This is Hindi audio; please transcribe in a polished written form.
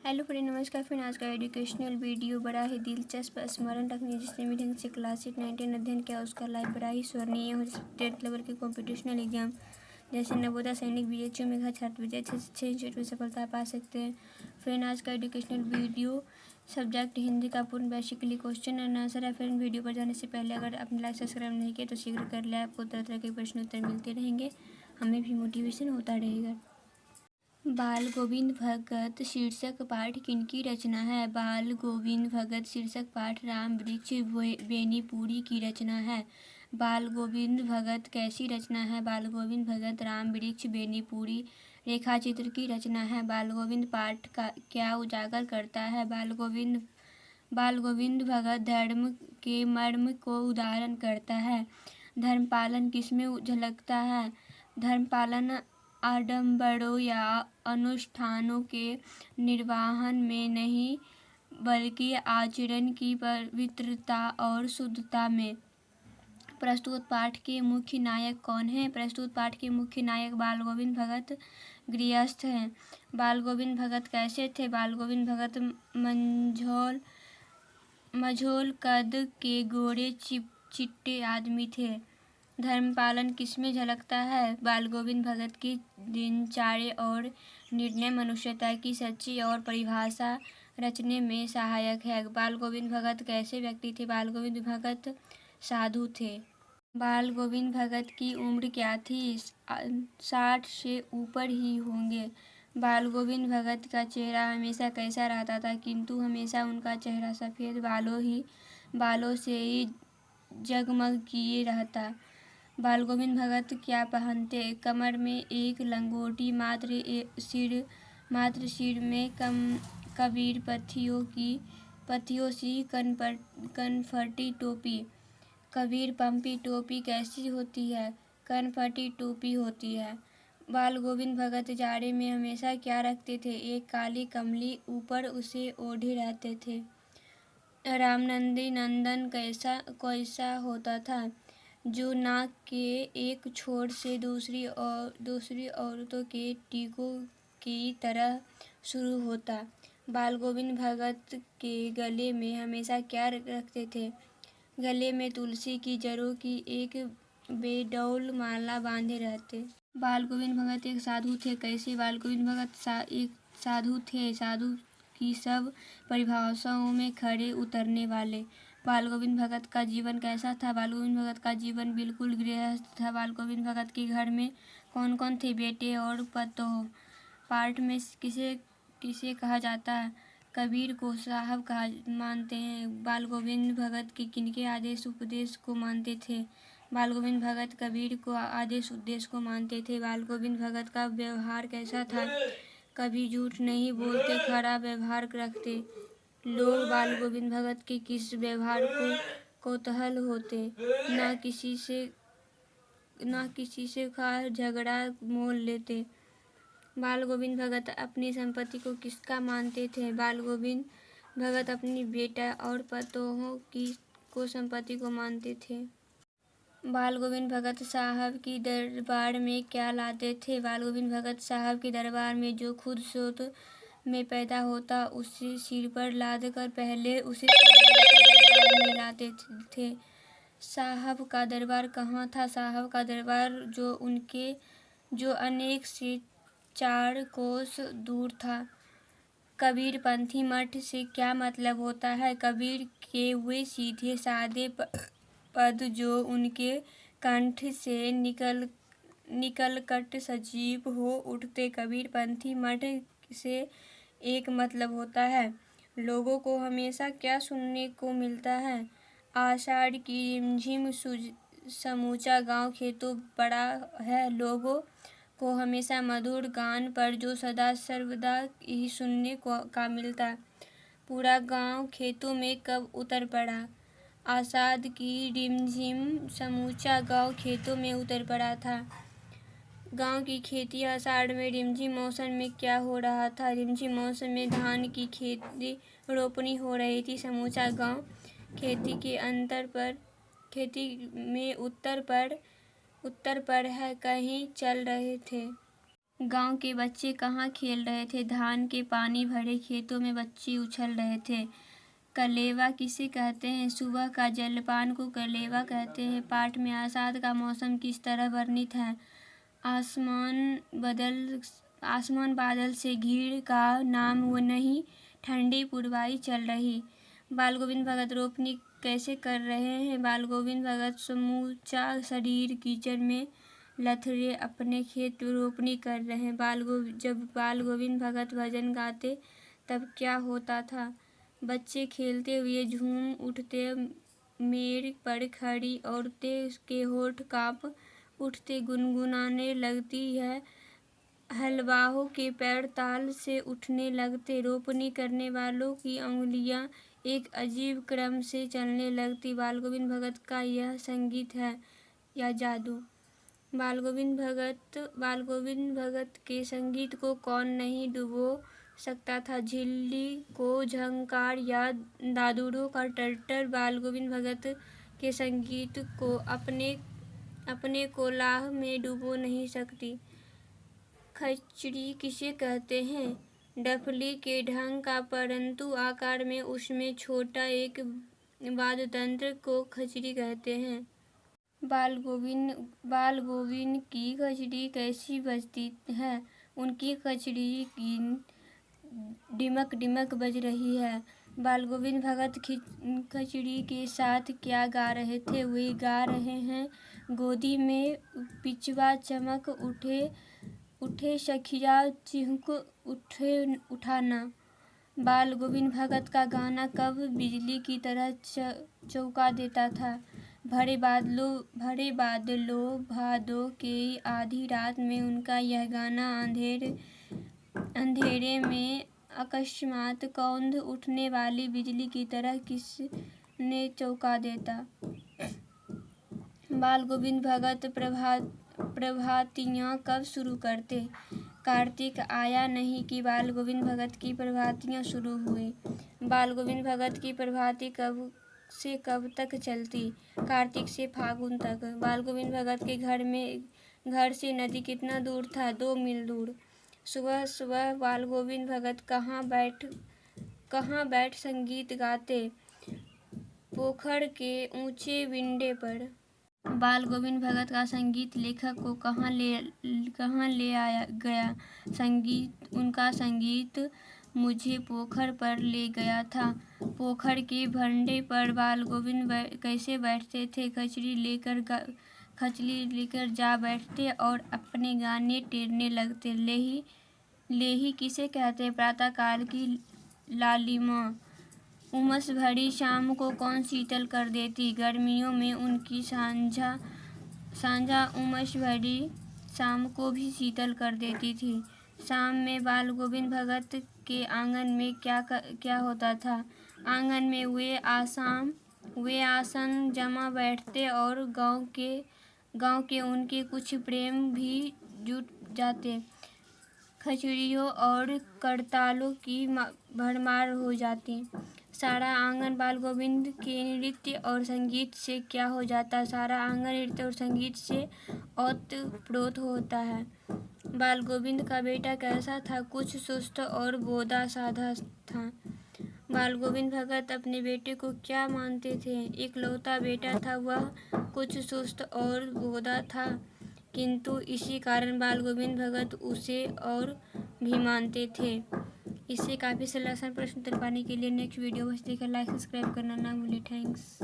हेलो फ्रेंड, नमस्कार फ्रेंड। आज का एजुकेशनल वीडियो बड़ा ही दिलचस्प स्मरण रखने जिसने भी ढंग से क्लास 9 अध्ययन किया उसका लाइफ बड़ा ही स्मरणीय हो। जैसे 10th लेवल के कॉम्पिटिशनल एग्जाम जैसे नवोदय सैनिक BHU में घर छात्र विजय 6 में सफलता पा सकते हैं। फ्रेंड, आज का एजुकेशनल वीडियो सब्जेक्ट हिंदी का पूर्ण बेसिकली क्वेश्चन एंड आंसर है। फ्रेंड, वीडियो पर जाने से पहले अगर आपने लाइक सब्सक्राइब नहीं किया तो शीघ्र कर ले। आपको तरह तरह के प्रश्न उत्तर मिलते रहेंगे, हमें भी मोटिवेशन होता रहेगा। बाल गोविंद भगत शीर्षक पाठ किनकी रचना है? बाल गोविंद भगत शीर्षक पाठ राम वृक्ष बेनीपुरी की रचना है। बाल गोविंद भगत कैसी रचना है? बाल गोविंद भगत राम वृक्ष बेनीपुरी रेखाचित्र की रचना है। बाल गोविंद पाठ का क्या उजागर करता है? बाल गोविंद भगत धर्म के मर्म को उदाहरण करता है। धर्म पालन किसमें झलकता है? धर्म पालन आडंबरों या अनुष्ठानों के निर्वहन में नहीं बल्कि आचरण की पवित्रता और शुद्धता में। प्रस्तुत पाठ के मुख्य नायक कौन हैं? प्रस्तुत पाठ के मुख्य नायक बाल गोविंद भगत गृहस्थ हैं। बाल गोविंद भगत कैसे थे? बाल गोविंद भगत मझोल कद के गोरे चिट्टे आदमी थे। धर्म पालन किसमें झलकता है? बाल गोविंद भगत की दिनचर्या और निर्णय मनुष्यता की सच्ची और परिभाषा रचने में सहायक है। बाल गोविंद भगत कैसे व्यक्ति थे? बाल गोविंद भगत साधु थे। बाल गोविंद भगत की उम्र क्या थी? 60 से ऊपर ही होंगे। बाल गोविंद भगत का चेहरा हमेशा कैसा रहता था? किंतु हमेशा उनका चेहरा सफ़ेद बालों से ही जगमग किए रहता। बाल गोविंद भगत क्या पहनते? कमर में एक लंगोटी, मात्र सिर में कबीर पत्तियों सी कनफटी टोपी। कबीर पंपी टोपी कैसी होती है? कनफटी टोपी होती है। बाल गोविंद भगत जाड़े में हमेशा क्या रखते थे? एक काली कमली ऊपर उसे ओढ़े रहते थे। रामनंदी नंदन कैसा होता था? जो नाक के एक छोर से दूसरी औरतों के टीकों की तरह शुरू होता। बाल गोविंद भगत के गले में हमेशा क्या रखते थे? गले में तुलसी की जड़ों की एक बेडौल माला बांधे रहते। बाल गोविंद भगत एक साधु थे। कैसे? बाल गोविंद भगत एक साधु थे, साधु की सब परिभाषाओं में खरे उतरने वाले। बाल गोविंद भगत का जीवन कैसा था? बाल गोविंद भगत का जीवन बिल्कुल गृहस्थ था। बाल गोविंद भगत के घर में कौन कौन थे? बेटे और पतोह। पाठ में किसे कहा जाता है? कबीर को साहब मानते हैं। बाल गोविंद भगत के किनके आदेश उपदेश को मानते थे? बाल गोविंद भगत कबीर को आदेश उपदेश को मानते थे। बाल गोविंद भगत का व्यवहार कैसा था? कभी झूठ नहीं बोलते, खरा व्यवहार रखते। लोग बाल गोविंद भगत के किस व्यवहार को कौतूहल होते? न किसी से खास झगड़ा मोल लेते। बाल गोविंद भगत अपनी संपत्ति को किसका मानते थे? बाल गोविंद भगत अपनी बेटा और पतोहों को संपत्ति को मानते थे। बाल गोविंद भगत साहब की दरबार में क्या लाते थे? बाल गोविंद भगत साहब के दरबार में जो खुद सोत में पैदा होता उसे सिर पर लाद कर पहले उसे साहब के दरबार में लाते थे। साहब का दरबार कहाँ था? साहब का दरबार जो अनेक से 4 कोस दूर था। कबीर पंथी मठ से क्या मतलब होता है? कबीर के वे सीधे साधे पद जो उनके कंठ से निकलकर सजीव हो उठते। कबीर पंथी मठ से एक मतलब होता है। लोगों को हमेशा क्या सुनने को मिलता है? आषाढ़ की रिमझिम समूचा गांव खेतों पड़ा है। लोगों को हमेशा मधुर गान पर जो सदा सर्वदा ही सुनने का मिलता। पूरा गांव खेतों में कब उतर पड़ा? आषाढ़ की रिमझिम समूचा गांव खेतों में उतर पड़ा था। गांव की खेती आषाढ़ में रिमझिम मौसम में क्या हो रहा था? रिमझिम मौसम में धान की खेती रोपनी हो रही थी। समूचा गांव खेती में उत्तर पर है कहीं चल रहे थे। गांव के बच्चे कहाँ खेल रहे थे? धान के पानी भरे खेतों में बच्चे उछल रहे थे। कलेवा किसे कहते हैं? सुबह का जलपान को कलेवा कहते हैं। पाठ में आषाढ़ का मौसम किस तरह वर्णित है? आसमान बादल से घिर का नाम वो नहीं, ठंडी पुरवाई चल रही। बाल गोविंद भगत रोपनी कैसे कर रहे हैं? बाल गोविंद भगत समूचा शरीर कीचड़ में लथड़े अपने खेत रोपनी कर रहे हैं। जब बाल गोविंद भगत भजन गाते तब क्या होता था? बच्चे खेलते हुए झूम उठते, मेड़ पर खड़ी औरतें के होठ कांप उठते, गुनगुनाने लगती है, हलवाहों के पैर ताल से उठने लगते, रोपनी करने वालों की अंगुलियां एक अजीब क्रम से चलने लगती। बाल गोविंद भगत का यह संगीत है या जादू? बाल गोविंद भगत के संगीत को कौन नहीं डुबो सकता था? झिल्ली को झंकार या दादुड़ों का टर्टर बाल गोविंद भगत के संगीत को अपने कोलाहल में डुबो नहीं सकती। खचड़ी किसे कहते हैं? डफली के ढंग का परंतु आकार में उसमें छोटा एक वाद्यतंत्र को खचड़ी कहते हैं। बाल गोविंद की खचड़ी कैसी बजती है? उनकी खचड़ी की डिमक डिमक बज रही है। बाल गोविंद भगत खचड़ी के साथ क्या गा रहे थे? वे गा रहे हैं, गोदी में पिचवा चमक उठे सखिया चिहुक उठाना। बाल गोविंद भगत का गाना कब बिजली की तरह चौंका देता था? भरे बादलों भादों के आधी रात में उनका यह गाना अंधेरे में अकस्मात कौंध उठने वाली बिजली की तरह किसने चौंका देता? बाल गोविंद भगत प्रभातियाँ कब शुरू करते? कार्तिक आया नहीं कि बाल गोविंद भगत की प्रभातियाँ शुरू हुई। बाल गोविंद भगत की प्रभाती कब से कब तक चलती? कार्तिक से फागुन तक। बाल गोविंद भगत के घर से नदी कितना दूर था? 2 मील दूर। सुबह सुबह बाल गोविंद भगत कहाँ बैठ संगीत गाते? पोखर के ऊंचे विंडे पर। बाल गोविंद भगत का संगीत लेखक को कहाँ ले आया गया? उनका संगीत मुझे पोखर पर ले गया था। पोखर के भंडे पर बाल गोविंद कैसे बैठते थे? खचली लेकर जा बैठते और अपने गाने टेरने लगते। लेही किसे कहते? प्रातःकाल की लालिमा। उमस भरी शाम को कौन शीतल कर देती? गर्मियों में उनकी सांझा उमस भरी शाम को भी शीतल कर देती थी। शाम में बाल गोविंद भगत के आंगन में क्या होता था? आंगन में वे आसन जमा बैठते और गांव के उनके कुछ प्रेम भी जुट जाते। खचड़ियों और करतालों की भरमार हो जाती। सारा आंगन बाल गोविंद के नृत्य और संगीत से क्या हो जाता? सारा आंगन नृत्य और संगीत से ओतप्रोत होता है। बाल गोविंद का बेटा कैसा था? कुछ सुस्त और बोदा साधा था। बाल गोविंद भगत अपने बेटे को क्या मानते थे? इकलौता बेटा था, वह कुछ सुस्त और बोदा था, किंतु इसी कारण बाल गोविंद भगत उसे और भी मानते थे। इससे काफ़ी सरल आसान प्रश्न उत्तर पाने के लिए नेक्स्ट वीडियो बस देखकर लाइक सब्सक्राइब करना ना भूलें। थैंक्स।